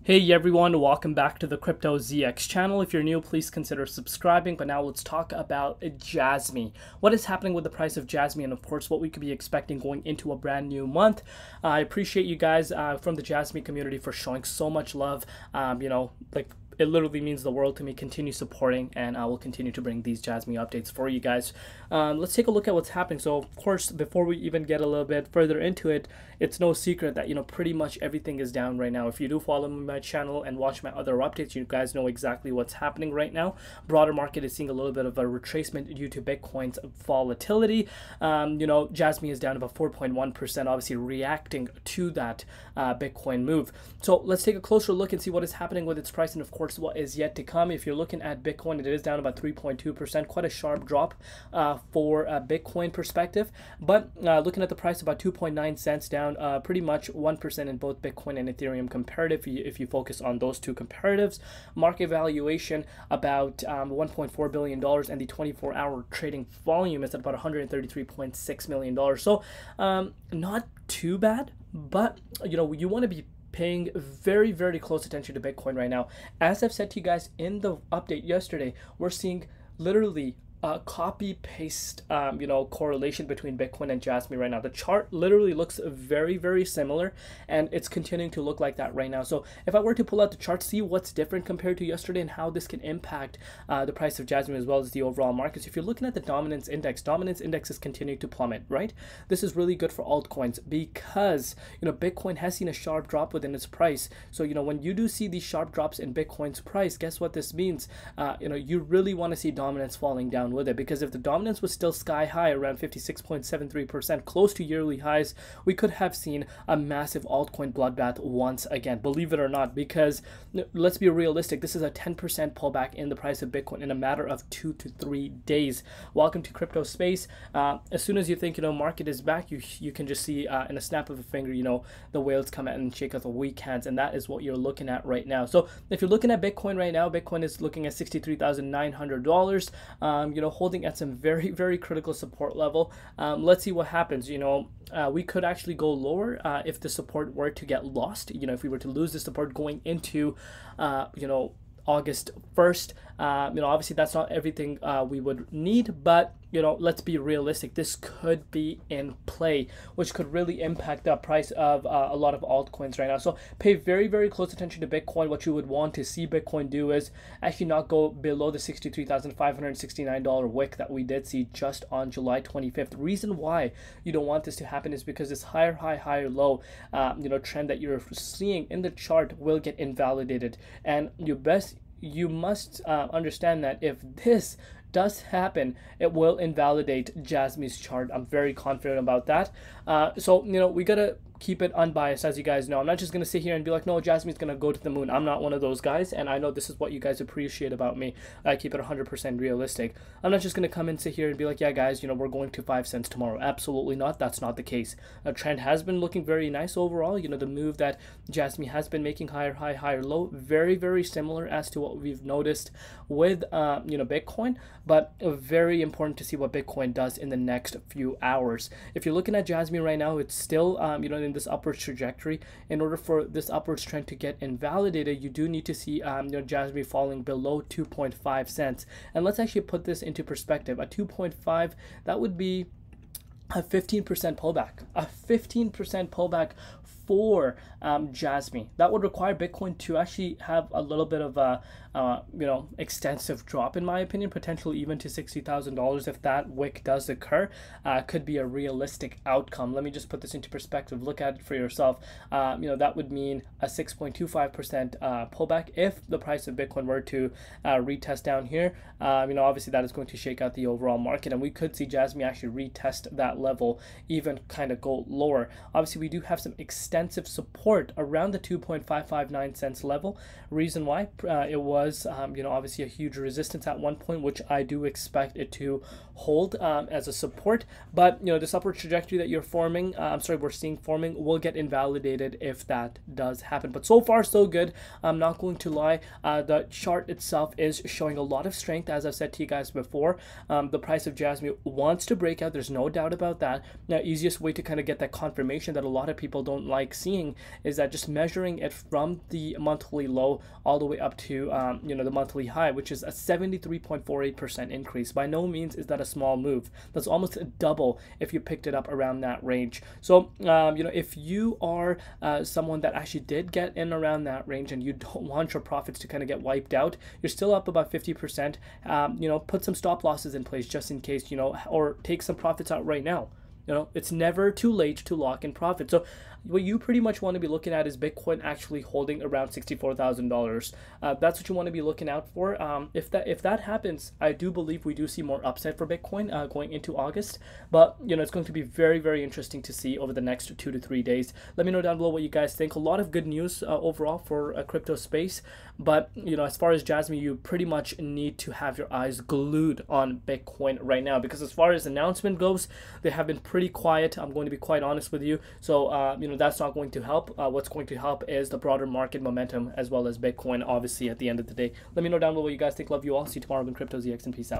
Hey everyone, welcome back to the Crypto ZX channel. If you're new, please consider subscribing. But now let's talk about Jasmy. What is happening with the price of Jasmy, and of course what we could be expecting going into a brand new month. I appreciate you guys from the Jasmy community for showing so much love. It literally means the world to me. Continue supporting, and I will continue to bring these Jasmy updates for you guys. Let's take a look at what's happening. So of course, before we even get a little bit further into it, it's no secret that pretty much everything is down right now. If you do follow my channel and watch my other updates, you guys know exactly what's happening right now. Broader market is seeing a little bit of a retracement due to Bitcoin's volatility. Jasmy is down about 4.1%, obviously reacting to that Bitcoin move. So let's take a closer look and see what is happening with its price, and of course what is yet to come. If you're looking at Bitcoin, it is down about 3.2%, quite a sharp drop for a Bitcoin perspective. But looking at the price, about 2.9 cents down, pretty much 1% in both Bitcoin and Ethereum comparative. If you focus on those two comparatives, market valuation about $1.4 billion, and the 24-hour trading volume is at about $133.6 million. So not too bad, but you want to be paying very, very close attention to Bitcoin right now. As I've said to you guys in the update yesterday, we're seeing literally copy paste correlation between Bitcoin and Jasmy right now. The chart literally looks very, very similar, and it's continuing to look like that right now. So if I were to pull out the chart, see what's different compared to yesterday and how this can impact the price of Jasmy as well as the overall markets. If you're looking at the dominance index is continuing to plummet, right? This is really good for altcoins because Bitcoin has seen a sharp drop within its price. So when you do see these sharp drops in Bitcoin's price, guess what this means? You really want to see dominance falling down with it, because if the dominance was still sky high around 56.73%, close to yearly highs, we could have seen a massive altcoin bloodbath once again, believe it or not. Because let's be realistic, this is a 10% pullback in the price of Bitcoin in a matter of 2 to 3 days. Welcome to crypto space. As soon as you think market is back, you can just see in a snap of a finger the whales come out and shake out the weak hands, and that is what you're looking at right now. So if you're looking at Bitcoin right now, Bitcoin is looking at $63,900, holding at some very, very critical support level. Let's see what happens. We could actually go lower if the support were to get lost. If we were to lose the support going into August 1st, obviously that's not everything we would need, but let's be realistic. This could be in play, which could really impact the price of a lot of altcoins right now. So pay very, very close attention to Bitcoin. What you would want to see Bitcoin do is actually not go below the $63,569 wick that we did see just on July 25th. The reason why you don't want this to happen is because this higher high, higher low trend that you're seeing in the chart will get invalidated, and you must understand that if this does happen, it will invalidate Jasmy's chart. I'm very confident about that. So we gotta keep it unbiased, as you guys know. I'm not just going to sit here and be like, no, Jasmy's going to go to the moon. I'm not one of those guys, and I know this is what you guys appreciate about me. I keep it 100% realistic. I'm not just going to come and sit here and be like, yeah, guys, we're going to 5 cents tomorrow. Absolutely not. That's not the case. The trend has been looking very nice overall. The move that Jasmy has been making, higher high, higher low, very, very similar as to what we've noticed with, Bitcoin, but very important to see what Bitcoin does in the next few hours. If you're looking at Jasmy right now, it's still, in this upward trajectory. In order for this upwards trend to get invalidated, you do need to see Jasmy falling below 2.5 cents. And let's actually put this into perspective. At 2.5, that would be a 15% pullback. A 15% pullback for Jasmy. That would require Bitcoin to actually have a little bit of a extensive drop, in my opinion, potentially even to $60,000 if that wick does occur. Could be a realistic outcome. Let me just put this into perspective. Look at it for yourself. That would mean a 6.25% pullback if the price of Bitcoin were to retest down here. Obviously that is going to shake out the overall market, and we could see Jasmy actually retest that level, even kind of go lower. Obviously we do have some extensive support around the 2.559 cents level. Reason why, it was obviously a huge resistance at one point, which I do expect it to hold as a support. But this upward trajectory that we're seeing forming will get invalidated if that does happen. But so far so good. I'm not going to lie. The chart itself is showing a lot of strength, as I've said to you guys before. The price of Jasmy wants to break out. There's no doubt about that. Now, easiest way to kind of get that confirmation that a lot of people don't like like seeing is that just measuring it from the monthly low all the way up to the monthly high, which is a 73.48% increase. By no means is that a small move. That's almost a double if you picked it up around that range. So if you are someone that actually did get in around that range and you don't want your profits to kind of get wiped out, you're still up about 50%. Put some stop losses in place just in case, or take some profits out right now. It's never too late to lock in profit. So what you pretty much want to be looking at is Bitcoin actually holding around $64,000. That's what you want to be looking out for. If that happens, I do believe we do see more upside for Bitcoin going into August. But it's going to be very, very interesting to see over the next 2 to 3 days. Let me know down below what you guys think. A lot of good news overall for a crypto space. But as far as Jasmy, you pretty much need to have your eyes glued on Bitcoin right now, because as far as announcement goes, they have been pretty quiet. I'm going to be quite honest with you. So that's not going to help. What's going to help is the broader market momentum as well as Bitcoin, obviously, at the end of the day. Let me know down below what you guys think. Love you all. See you tomorrow in Crypto ZX, and peace out.